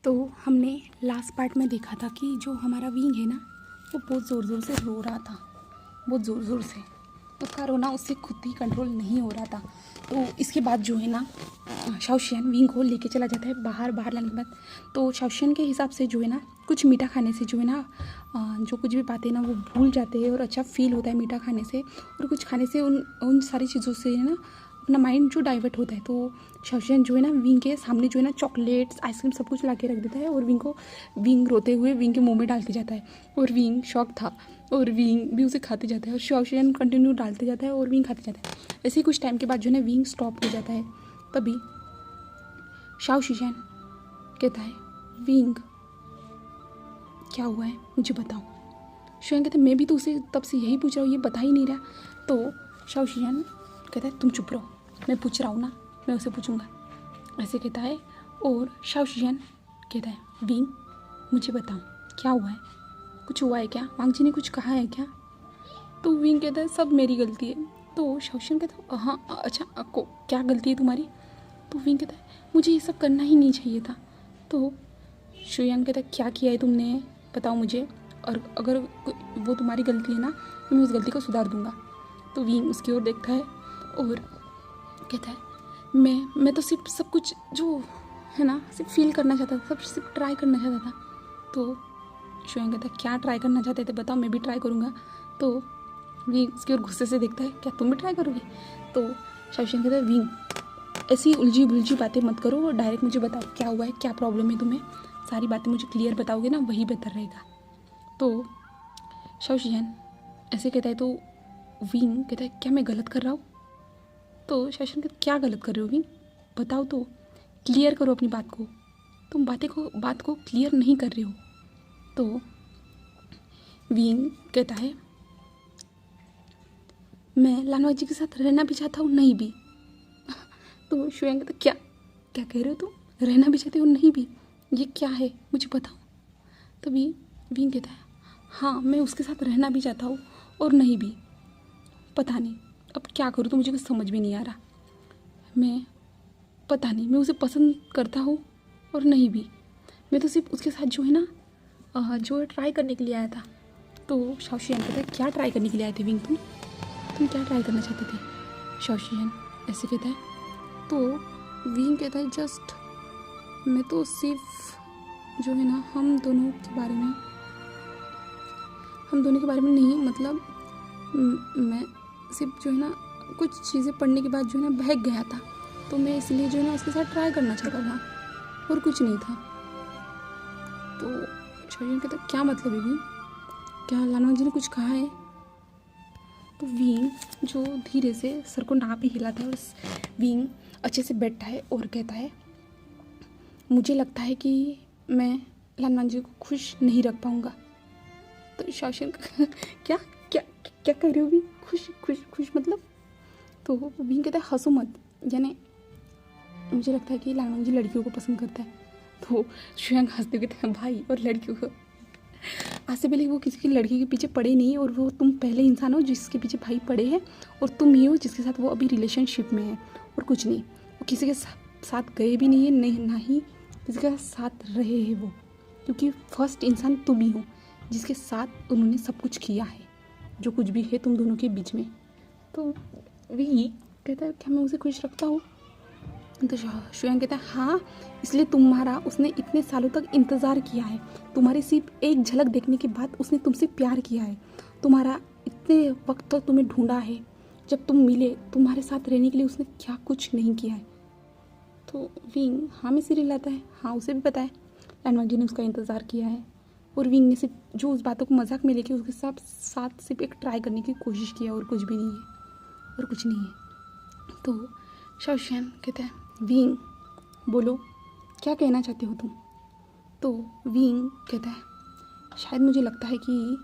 तो हमने last part में देखा था कि जो हमारा विंग है ना वो बहुत ज़ोर ज़ोर से रो रहा था, बहुत ज़ोर ज़ोर से। उसका रोना उससे खुद ही कंट्रोल नहीं हो रहा था। तो इसके बाद जो है ना शाओशियन विंग को लेके चला जाता है बाहर लाने के बाद। तो शाओशियन के हिसाब से जो है ना कुछ मीठा खाने से जो है ना जो कुछ भी बातें ना वो भूल जाते हैं और अच्छा फील होता है मीठा खाने से। और कुछ खाने से उन सारी चीज़ों से है ना अपना माइंड जो डाइवर्ट होता है। तो शाओशियन जो है ना विंग के सामने जो है ना चॉकलेट्स आइसक्रीम सब कुछ ला के रख देता है और विंग रोते हुए विंग के मुंह में डालते जाता है। और विंग शॉक था और विंग भी उसे खाते जाता है और शाओशियन कंटिन्यू डालते जाता है और विंग खाते जाता है। ऐसे ही कुछ टाइम के बाद जो है ना विंग स्टॉप हो जाता है। तभी शाओशियन कहता है विंग क्या हुआ है मुझे बताओ। शाओशियन कहता है मैं भी तो उसे तब से यही पूछ रहा हूँ, ये बता ही नहीं रहा। तो शाओशियन कहता है तुम चुप रहो, मैं पूछ रहा हूँ ना, मैं उसे पूछूंगा, ऐसे कहता है। और शाओशियन कहता है विंग मुझे बताओ क्या हुआ है, कुछ हुआ है क्या, वांग जी ने कुछ कहा है क्या। तो विंग कहता है सब मेरी गलती है। तो शाओशियन कहता है हाँ अच्छा आपको क्या गलती है तुम्हारी। तो विंग कहता है मुझे ये सब करना ही नहीं चाहिए था। तो शाओशियन कहता है क्या किया है तुमने बताओ मुझे, और अगर वो तुम्हारी गलती है ना तो मैं उस गलती को सुधार दूंगा। तो विंग उसकी ओर देखता है और कहता है मैं तो सिर्फ सब कुछ जो है ना सिर्फ फील करना चाहता था, सब सिर्फ ट्राई करना चाहता था। तो शाओशियन कहता है क्या ट्राई करना चाहते थे बताओ, मैं भी ट्राई करूँगा। तो विंग उसकी ओर गुस्से से देखता है क्या तुम भी ट्राई करोगे। तो शाओशियन कहता है विंग ऐसी उलझी बुलझी बातें मत करो और डायरेक्ट मुझे बताओ क्या हुआ है, क्या प्रॉब्लम है तुम्हें, सारी बातें मुझे क्लियर बताओगे ना वही बेहतर रहेगा। तो शाओशियन ऐसे कहता है। तो विंग कहता है क्या मैं गलत कर रहा हूँ। तो शाओशियन कहता है क्या गलत कर रहे हो विंग, बताओ तो, क्लियर करो अपनी बात को, तुम बात को क्लियर नहीं कर रहे हो। तो विंग कहता है मैं लानवांग जी के साथ रहना भी चाहता हूँ नहीं भी। तो शाओशियन कहता क्या क्या कह रहे हो तुम, रहना भी चाहते हो नहीं भी, ये क्या है मुझे बताओ। तभी विंग कहता है हाँ मैं उसके साथ रहना भी चाहता हूँ और नहीं भी, पता नहीं अब क्या करूँ तो मुझे कुछ समझ भी नहीं आ रहा। मैं पता नहीं मैं उसे पसंद करता हूँ और नहीं भी, मैं तो सिर्फ उसके साथ जो है ना जो ट्राई करने के लिए आया था। तो शाओशियन कहता है क्या ट्राई करने के लिए आए थे विंग, तुम क्या ट्राई करना चाहते थे। शाओशियन ऐसे कहता है। तो विंग कहता है जस्ट मैं तो सिर्फ जो है ना हम दोनों के बारे में नहीं, मतलब मैं सिर्फ जो है ना कुछ चीज़ें पढ़ने के बाद जो है ना बहक गया था, तो मैं इसलिए जो है ना उसके साथ ट्राई करना चाहता था और कुछ नहीं था। तो शाओशियन कहता है क्या मतलब है विंग, क्या लानवांग जी ने कुछ कहा है। तो विंग जो धीरे से सर को ना भी हिलाता है और विंग अच्छे से बैठता है और कहता है मुझे लगता है कि मैं लानवांग जी को खुश नहीं रख पाऊँगा। तो शाओशियन क्या क्या क्या कह रहे हो विंग, खुश मतलब। तो विंग कहता है हंसो मत, यानी मुझे लगता है कि लानवांग जी लड़कियों को पसंद करता है। तो शाओशियन हंसते कहते हैं भाई और लड़कियों को, आज से पहले वो किसी की लड़की के पीछे पड़े नहीं, और वो तुम पहले इंसान हो जिसके पीछे भाई पड़े हैं, और तुम ही हो जिसके साथ वो अभी रिलेशनशिप में है और कुछ नहीं, वो किसी के साथ गए भी नहीं है, नहीं ना ही किसी के साथ रहे हैं वो, क्योंकि फर्स्ट इंसान तुम ही हो जिसके साथ उन्होंने सब कुछ किया है, जो कुछ भी है तुम दोनों के बीच में। तो वही कहता है क्या मैं उसे खुश रखता हूँ। तो शाओशियन कहता है हाँ इसलिए तुम्हारा उसने इतने सालों तक इंतज़ार किया है, तुम्हारी सिर्फ एक झलक देखने के बाद उसने तुमसे प्यार किया है, तुम्हारा इतने वक्त तक तुम्हें ढूंढा है, जब तुम मिले तुम्हारे साथ रहने के लिए उसने क्या कुछ नहीं किया है। तो विंग हाँ में सिर हिलाता है, हाँ उसे भी पता है लानवांग जी ने उसका इंतज़ार किया है, और विंग ने सिर्फ जो उस बातों को मजाक में लेके उसके साथ सिर्फ एक ट्राई करने की कोशिश की है और कुछ भी नहीं है और कुछ नहीं है। तो शाओशियन कहता है विंग बोलो क्या कहना चाहते हो तुम। तो विंग कहता है शायद मुझे लगता है कि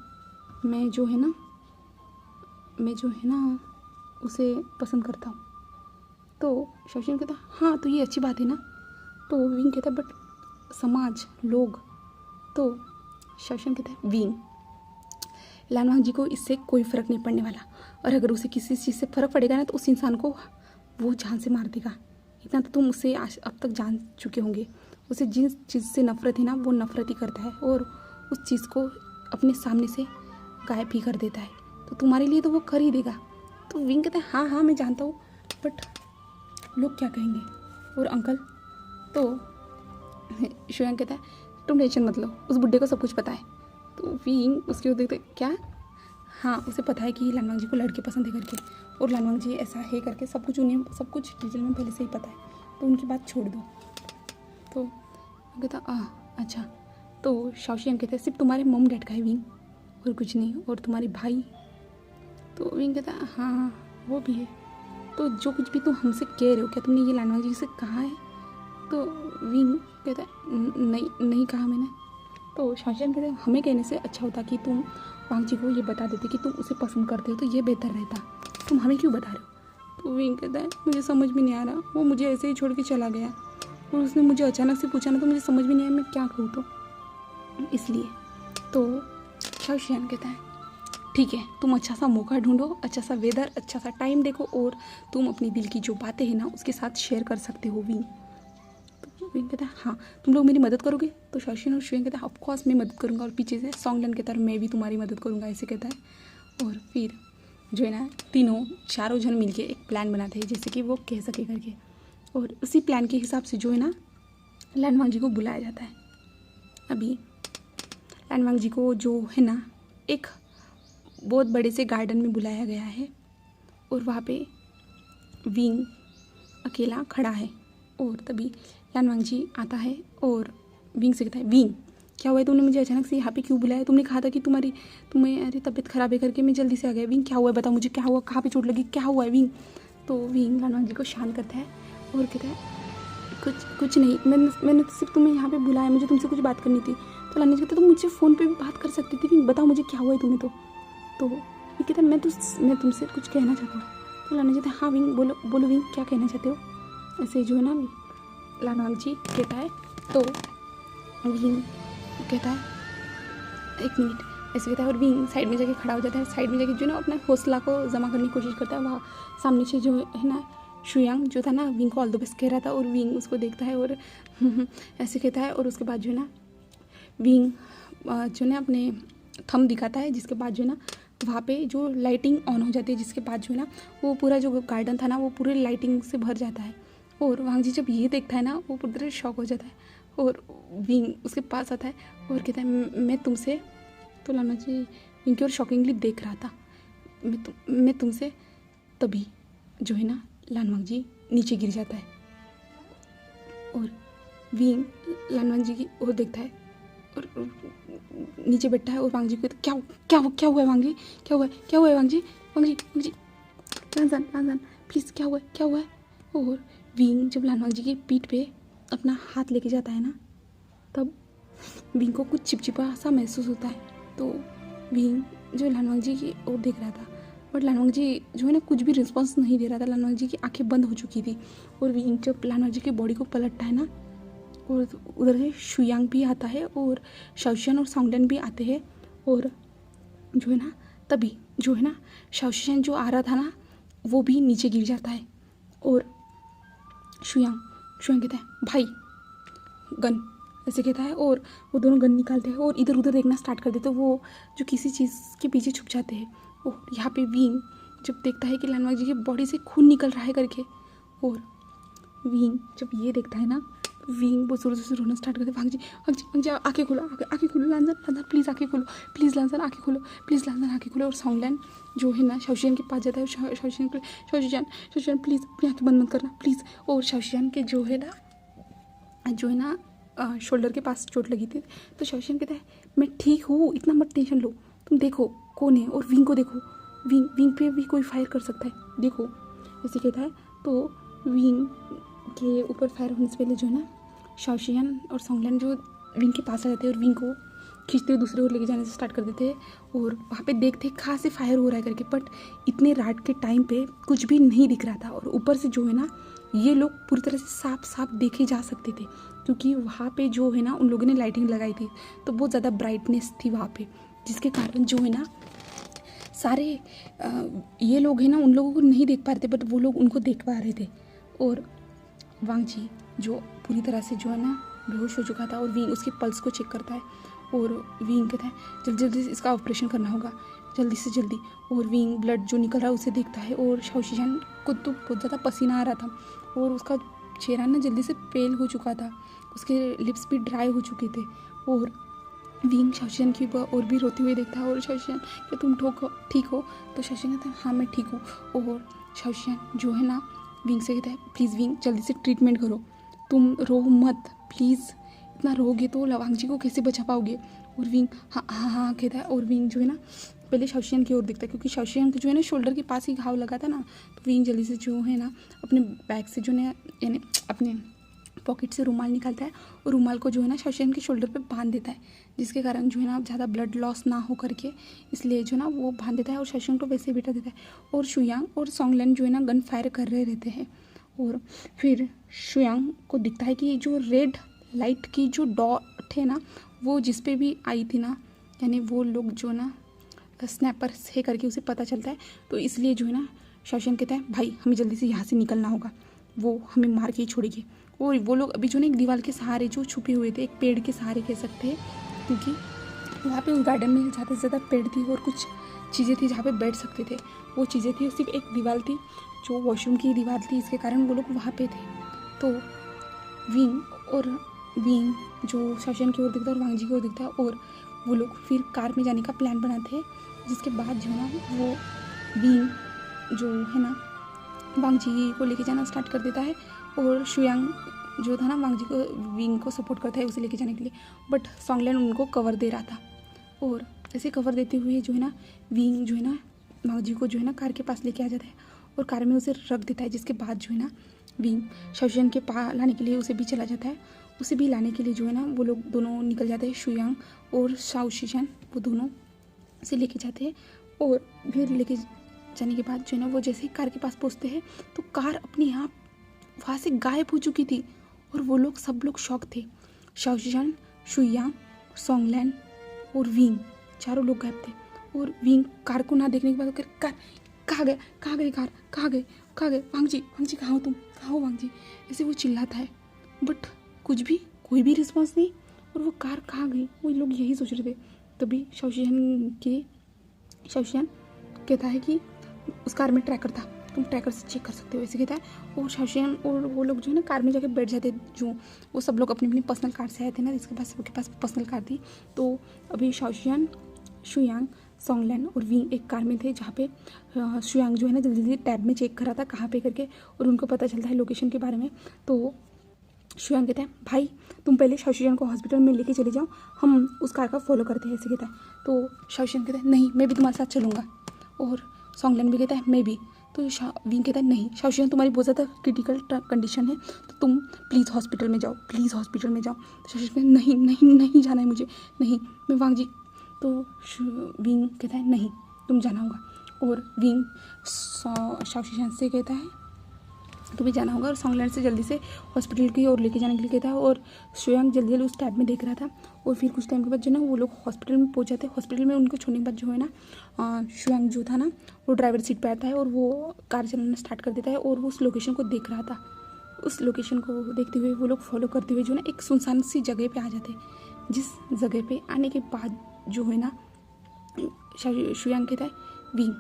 मैं जो है ना उसे पसंद करता हूँ। तो शाओशियन कहता है हाँ तो ये अच्छी बात है ना। तो विंग कहता है बट समाज लोग। तो शाओशियन कहता है विंग लानवांग जी को इससे कोई फ़र्क नहीं पड़ने वाला, और अगर उसे किसी चीज़ से फ़र्क पड़ेगा ना तो उस इंसान को वो जान से मार देगा, इतना तो तुम उससे अब तक जान चुके होंगे। उसे जिस चीज़ से नफ़रत है ना वो नफ़रत ही करता है और उस चीज़ को अपने सामने से गायब ही कर देता है। तो तुम्हारे लिए तो वो कर ही देगा। तो विंग कहता है हाँ हाँ मैं जानता हूँ, बट लोग क्या कहेंगे और अंकल। तो श्रेयांक कहता है तुम टेंशन मत लो, उस बुड्ढे को सब कुछ पता है। तो विंग उसके ओर देखते क्या, हाँ उसे पता है कि लानवांग जी को लड़के पसंद है करके, और लानवांग जी ऐसा है करके सब कुछ उन्हें सब कुछ डिटेल में पहले से ही पता है, तो उनकी बात छोड़ दो। तो कहता अच्छा। तो शाओशियन कहते हैं सिर्फ तुम्हारे मॉम डैड का है विंग, और कुछ नहीं, और तुम्हारे भाई। तो विंग कहता है हाँ वो भी है। तो जो कुछ भी तुम हमसे कह रहे हो क्या तुमने ये लानवांग जी से कहा है? तो विंग कहता है नहीं कहा मैंने। तो शाओशियन कहते हैं हमें कहने से अच्छा होता कि तुम वांग जी को ये बता देते कि तुम उसे पसंद करते हो, तो ये बेहतर रहता, तुम हमें क्यों बता रहे हो? तो विंग कहता है मुझे समझ में नहीं आ रहा, वो मुझे ऐसे ही छोड़ के चला गया और उसने मुझे अचानक से पूछा ना, तो मुझे समझ में नहीं आया मैं क्या कहूँ, तो इसलिए। तो शाओशियन कहता है ठीक है, तुम अच्छा सा मौका ढूंढो, अच्छा सा वेदर, अच्छा सा टाइम देखो, और तुम अपनी दिल की जो बातें हैं ना उसके साथ शेयर कर सकते हो विंग। तो विंग कहता है हाँ तुम लोग मेरी मदद करोगे? तो शाओशियन और शुएंग कहता है ऑफकोर्स मैं मदद करूँगा, और पीछे से सॉन्गलन कहता है मैं भी तुम्हारी मदद करूँगा, ऐसे कहता है। और फिर जो है ना चारों जन मिलके एक प्लान बनाते हैं जैसे कि वो कह सके करके, और उसी प्लान के हिसाब से जो है ना लानवांग जी को बुलाया जाता है। अभी लानवांग जी को जो है ना एक बहुत बड़े से गार्डन में बुलाया गया है, और वहाँ पे विंग अकेला खड़ा है। और तभी लानवांग जी आता है और विंग से कहता है विंग क्या हुआ है, तुमने मुझे अचानक से यहाँ पे क्यों बुलाया? तुमने कहा था कि तुम्हें अरे तबीयत खराब है करके मैं जल्दी से आ गया। विंग क्या हुआ है बता मुझे, क्या हुआ, कहाँ पे चोट लगी, क्या हुआ है विंग? तो विंग लानवांग जी को शांत करता है और कहता है कुछ नहीं, मैंने तो सिर्फ तुम्हें यहाँ पे बुलाया, मुझे तुमसे कुछ बात करनी थी। तो लानवांग जी कहता तुम मुझसे फ़ोन पे भी बात कर सकती थी विंग, बताओ मुझे क्या हुआ है तुम्हें। तो ये कहता है मैं तुमसे कुछ कहना चाहता हूँ। तो लानवांग जी कहता है हाँ विंग बोलो विंग क्या कहना चाहते हो? ऐसे जो है ना लानवांग जी कहता है। तो विंग कहता है एक मिनट ऐसे कहता है, और विंग साइड में जाके खड़ा हो जाता है। साइड में जाके जो है ना अपना हौसला को जमा करने की कोशिश करता है। वहाँ सामने से जो है ना शुयांग जो था ना विंग को ऑल द बेस्ट कह रहा था, और विंग उसको देखता है और ऐसे कहता है, और उसके बाद जो है ना विंग जो है ना अपने थंब दिखाता है, जिसके बाद जो है ना वहाँ पे जो लाइटिंग ऑन हो जाती है, जिसके बाद जो है ना वो पूरा जो गार्डन था ना वो पूरे लाइटिंग से भर जाता है। और वांग जी जब ये देखता है ना वो पूरी तरह शॉक हो जाता है, और विंग उसके पास आता है और कहता है मैं तुमसे। तो लाना जी विंग की ओर शॉकिंगली देख रहा था। मैं तुमसे। तभी जो है ना लानवांग जी नीचे गिर जाता है, और विंग लानवांग जी की ओर देखता है और नीचे बैठा है, और वांग जी को क्या हुआ है वांग जी, क्या हुआ है वांग जी लानजान प्लीज़ क्या हुआ है। और विंग जब लानवांग जी की पीठ पे अपना हाथ लेके जाता है ना, तब विंग को कुछ चिपचिपा सा महसूस होता है। तो विंग जो लानवांग जी की ओर देख रहा था, बट लानवांग जी जो है ना कुछ भी रिस्पॉन्स नहीं दे रहा था। लानवांग जी की आंखें बंद हो चुकी थी, और विंग जब लानवांग जी की बॉडी को पलटता है ना, और उधर से शुयांग भी आता है और शाओशियन और सॉन्गलन भी आते हैं, और जो है ना तभी जो है ना शाओशियन जो आ रहा था ना वो भी नीचे गिर जाता है, और शुयांग कहता है भाई गन, ऐसे कहता है, और वो दोनों गन निकालते हैं और इधर उधर देखना स्टार्ट कर देते हैं, वो जो किसी चीज़ के पीछे छुप जाते हैं। और यहाँ पे विंग जब देखता है कि लानवांग जी की बॉडी से खून निकल रहा है करके, और विंग जब ये देखता है ना विंग बहुत जोर से रोना स्टार्ट करते हैं। वांग जी आँखें खोलो लानजान प्लीज़ आँखें खोलो, प्लीज़ लानजान आँखें खोलो, प्लीज़ लानजान आँखें खोलो। और सॉन्गलन जो है ना शाओशियन के पास जाता है, शाओशियन प्लीज़ अपनी आँखें बंद मत करना प्लीज़। और शाओशियन के जो है ना शोल्डर के पास चोट लगी थी, तो शाओशियन कहता है मैं ठीक हूँ, इतना मत टेंशन लो, तुम देखो कौन है, और विंग को देखो, विंग पे भी कोई फायर कर सकता है, देखो, ऐसे कहता है। तो विंग के ऊपर फायर होने से पहले जो है ना शाओशियन और सॉन्गलन जो विंग के पास आ जाते हैं, और विंग को खींचते हुए दूसरे ओर लेके जाने से स्टार्ट कर देते हैं, और वहाँ पे देखते हैं कहाँ से फायर हो रहा है करके, बट इतने रात के टाइम पे कुछ भी नहीं दिख रहा था। और ऊपर से जो है ना ये लोग पूरी तरह से साफ देखे जा सकते थे, क्योंकि वहाँ पे जो है ना उन लोगों ने लाइटिंग लगाई थी, तो बहुत ज़्यादा ब्राइटनेस थी वहाँ पे, जिसके कारण जो है ना सारे ये लोग हैं ना उन लोगों को नहीं देख पा रहे थे, बट वो लोग उनको देख पा रहे थे। और वांग जी जो पूरी तरह से जो है ना बेहोश हो चुका था और विंग उसके पल्स को चेक करता है और विंग कहता है जल्दी जल्दी से इसका ऑपरेशन करना होगा, जल्दी से जल्दी। और विंग ब्लड जो निकल रहा है उसे देखता है और शाओशियान को तो बहुत ज़्यादा पसीना आ रहा था और उसका चेहरा ना जल्दी से पेल हो चुका था, उसके लिप्स भी ड्राई हो चुके थे। और विंग शाओशियान की और भी रोते हुए देखता है और शाओशियान क्या तुम ठीक हो? तो शाओशियान कहता है हाँ मैं ठीक हूँ। और शाओशियान जो है ना विंग से कहता है प्लीज़ विंग जल्दी से ट्रीटमेंट करो, तुम रो मत प्लीज़, इतना रोगे तो लवांग जी को कैसे बचा पाओगे? और विंग हाँ हाँ हाँ कहता है। और विंग जो है ना पहले शाओशियान की ओर देखता है क्योंकि शाओशियान को जो है ना शोल्डर के पास ही घाव लगा था ना। तो विंग जल्दी से जो है ना अपने बैग से जो है यानी अपने पॉकेट से रुमाल निकालता है और रुमाल को जो है ना शाओशियान के शोल्डर पे बांध देता है, जिसके कारण जो है ना ज़्यादा ब्लड लॉस ना हो करके इसलिए जो है ना वो बांध देता है और शाओशियान को वैसे बिठा देता है। और शुयांग और सोंगलेन जो है ना गन फायर कर रहे रहते हैं। और फिर शुयांग को दिखता है कि जो रेड लाइट की जो डॉट है ना वो जिस पे भी आई थी ना, यानी वो लोग जो ना स्नैपर से करके उसे पता चलता है। तो इसलिए जो है ना शाओशियान कहता है भाई हमें जल्दी से यहाँ से निकलना होगा, वो हमें मार के ही छोड़ेगी। और वो लोग अभी जो ना एक दीवार के सहारे जो छुपे हुए थे, एक पेड़ के सहारे कह सकते हैं, क्योंकि वहाँ पे उस गार्डन में ज़्यादा से ज़्यादा पेड़ थी और कुछ चीज़ें थी जहाँ पे बैठ सकते थे। वो चीज़ें थी सिर्फ एक दीवार थी जो वॉशरूम की दीवार थी, इसके कारण वो लोग वहाँ पे थे। तो विंग जो शाओशियान की ओर दिखता है और वांग जी की ओर दिखता है और वो लोग फिर कार में जाने का प्लान बनाते हैं, जिसके बाद जो है ना वो विंग जो है ना वांग जी को लेके जाना स्टार्ट कर देता है और शुयांग जो था ना वांग जी को विंग को सपोर्ट करता है उसे लेके जाने के लिए। बट सोंगलेन उनको कवर दे रहा था और ऐसे कवर देते हुए जो है ना विंग जो है ना वांग जी को जो है ना कार के पास लेके आ जाता है और कार में उसे रख देता है, जिसके बाद जो है ना विंग शाओशियान के पास लाने के लिए उसे भी चला जाता है। उसे भी लाने के लिए जो है ना वो लोग दोनों निकल जाते हैं, शुयांग और शाओशियान वो दोनों से लेके जाते हैं। और फिर लेके जाने के बाद जो है ना वो जैसे ही कार के पास पहुँचते हैं तो कार अपने आप वहाँ से गायब हो चुकी थी और वो लोग सब लोग शॉक थे। शाओशियान, शुयांग, सोंगलेन और विंग चारों लोग गायब थे। और विंग कार को ना देखने के बाद कार कहाँ गए कहाँ गए वांग जी कहाँ हो तुम, कहाँ हो वांग जी, ऐसे वो चिल्लाता है बट कोई भी रिस्पॉन्स नहीं। और वो कार कहाँ गई वो लोग यही सोच रहे थे। तभी शाओशियान कहता है कि उस कार में ट्रैकर था, तुम ट्रैकर से चेक कर सकते हो, ऐसे कहता है। और शाओशियान और वो लोग जो है ना कार में जाके बैठ जाते, जो वो सब लोग अपनी अपनी पर्सनल कार से आए थे ना, जिसके पास सबके पास पर्सनल कार थी। तो अभी शाओशियान, शुयांग, सोंगलेन और विंग एक कार में थे, जहाँ पे शुयांग जो है ना जल्दी जल्दी टैब में चेक कर रहा था कहाँ पे करके, और उनको पता चलता है लोकेशन के बारे में। तो शुयांग कहता है भाई तुम पहले शाओशियान को हॉस्पिटल में लेके चले जाओ, हम उस कार का फॉलो करते हैं, ऐसे कहता है। तो शाओशियान कहता है नहीं मैं भी तुम्हारे साथ चलूँगा। और सोंगलेन भी कहता है मैं भी। तो विंग कहता है नहीं शाओशियान तुम्हारी बहुत ज़्यादा क्रिटिकल कंडीशन है, तो तुम प्लीज़ हॉस्पिटल में जाओ। तो शाओशियान कहता है नहीं जाना है मुझे, नहीं मैं वांग जी। तो विंग कहता है नहीं तुम जाना होगा। और विंग शाओशियान से कहता है तुम्हें जाना होगा, और सोंगलेन से जल्दी से हॉस्पिटल की ओर लेके जाने के लिए कहता है। और शुयांग जल्दी जल्दी उस टैब में देख रहा था। और फिर कुछ टाइम के बाद जो ना वो लोग हॉस्पिटल में पहुंच जाते हैं। हॉस्पिटल में उनको छोड़ने के बाद जो है ना शुयांग जो था ना वो ड्राइवर सीट पर आता है और वो कार चलाना स्टार्ट कर देता है और वो उस लोकेशन को देख रहा था। उस लोकेशन को देखते हुए वो लोग फॉलो करते हुए जो ना एक सुनसान सी जगह पर आ जाते हैं, जिस जगह पर आने के बाद जो है ना शुयांग कहता है विंग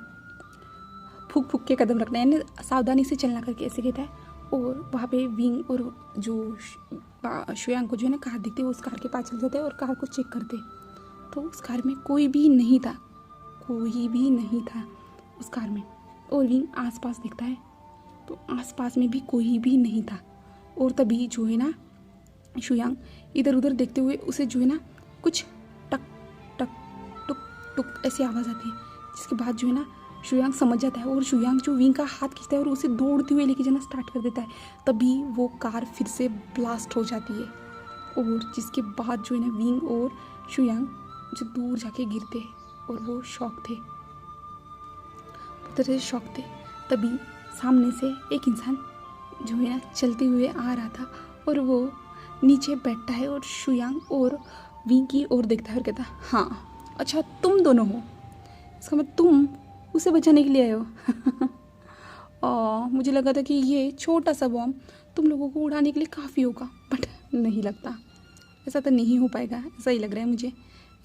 फूक के कदम रखना, यानी सावधानी से चलना करके, ऐसे कहता है। और वहाँ पे विंग और जो शुयांग को जो है ना कार दिखती है, वो उस कार के पास चल जाते हैं और कार को चेक करते। तो उस कार में कोई भी नहीं था उस कार में। और विंग आसपास देखता है तो आसपास में भी कोई भी नहीं था। और तभी जो है ना शुयांग इधर उधर देखते हुए उसे जो है ना कुछ टक टक टुक टुक ऐसी आवाज़ आती है, जिसके बाद जो है ना शुयांग समझ जाता है और शुयांग जो विंग का हाथ खींचता है और उसे दौड़ते हुए लेके जाना स्टार्ट कर देता है। तभी वो कार फिर से ब्लास्ट हो जाती है और जिसके बाद जो है ना विंग और शुयांग जो दूर जाके गिरते हैं और वो शॉक थे, तरह से शॉक थे। तभी सामने से एक इंसान जो है ना चलते हुए आ रहा था और वो नीचे बैठता है और शुयांग और विंग की ओर देखता है और कहता है हाँ अच्छा तुम दोनों हो, इसका मतलब तुम उसे बचाने के लिए आए हो। मुझे लगा था कि ये छोटा सा बॉम्ब तुम लोगों को उड़ाने के लिए काफ़ी होगा, बट नहीं लगता। ऐसा तो नहीं हो पाएगा, ऐसा ही लग रहा है मुझे।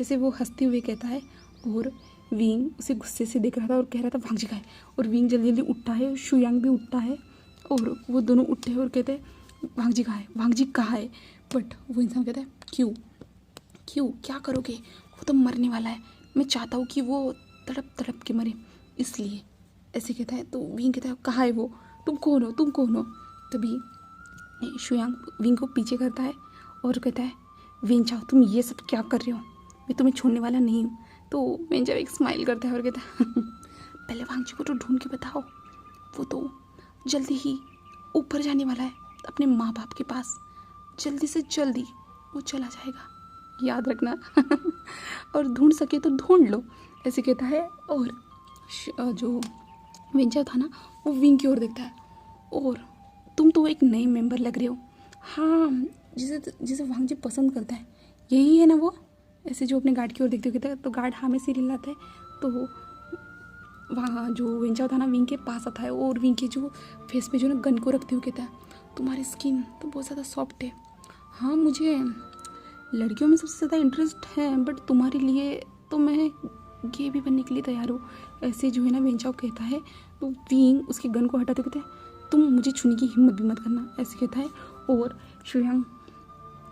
ऐसे वो हंसते हुए कहता है और विंग उसे गुस्से से देख रहा था और कह रहा था वांगजी कहाँ है। और विंग जल्दी जल्दी उठता है, शुयांग भी उठता है और वो दोनों उठते हैं और कहते हैं वांगजी कहाँ है, वांगजी कहाँ है। बट वो इंसान कहता है क्यों क्यों क्या करोगे, वो तो मरने वाला है, मैं चाहता हूँ कि वो तड़प तड़प के मरे, इसलिए ऐसे कहता है। तो विंग कहता है कहाँ है वो, तुम कौन हो, तुम कौन हो। तभी शुयांग विंग को पीछे करता है और कहता है वेंचाओ तुम ये सब क्या कर रहे हो, मैं तुम्हें छोड़ने वाला नहीं हूँ। तो वेंचाओ एक स्माइल करता है और कहता है पहले वांगजी को तो ढूंढ के बताओ, वो तो जल्दी ही ऊपर जाने वाला है अपने माँ बाप के पास, जल्दी से जल्दी वो चला जाएगा, याद रखना और ढूंढ सके तो ढूंढ लो, ऐसे कहता है। और जो वेंचाओ था ना वो विंग की ओर देखता है और तुम तो एक नए मेंबर लग रहे हो, हाँ जिसे जिसे वांगजी पसंद करता है यही है ना वो, ऐसे जो अपने गार्ड की ओर देखते हुए कहता है। तो गार्ड हाँ में सिर हिलाता है। तो वहाँ जो वेंचाओ था ना विंग के पास आता है और विंग के जो फेस पे जो ना गन को रखते हुए कहता है तुम्हारी स्किन तो बहुत ज़्यादा सॉफ्ट है, हाँ मुझे लड़कियों में सबसे ज़्यादा इंटरेस्ट है, बट तुम्हारे लिए तो मैं गे भी बनने के लिए तैयार हूँ, ऐसे जो है ना वेंचाओ कहता है। तो विंग उसकी गन को हटाते कहते हैं तुम मुझे छूने की हिम्मत भी मत करना, ऐसे कहता है। और शुयांग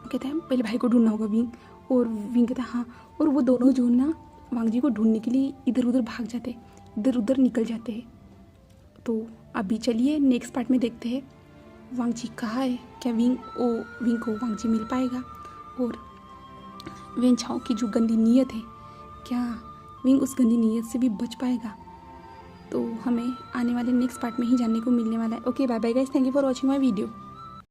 कहता है पहले भाई को ढूंढना होगा विंग, और विंग कहता है हाँ। और वो दोनों जो ना वांगजी को ढूंढने के लिए इधर उधर भाग जाते, इधर उधर निकल जाते हैं। तो अभी चलिए नेक्स्ट पार्ट में देखते हैं वांगजी कहाँ है, क्या विंग को वांगजी मिल पाएगा, और वेंचाओ की जो गंदी नीयत है क्या विंग उस गंदी नीयत से भी बच पाएगा। तो हमें आने वाले नेक्स्ट पार्ट में ही जानने को मिलने वाला है। Okay bye bye guys, thank you for watching my video.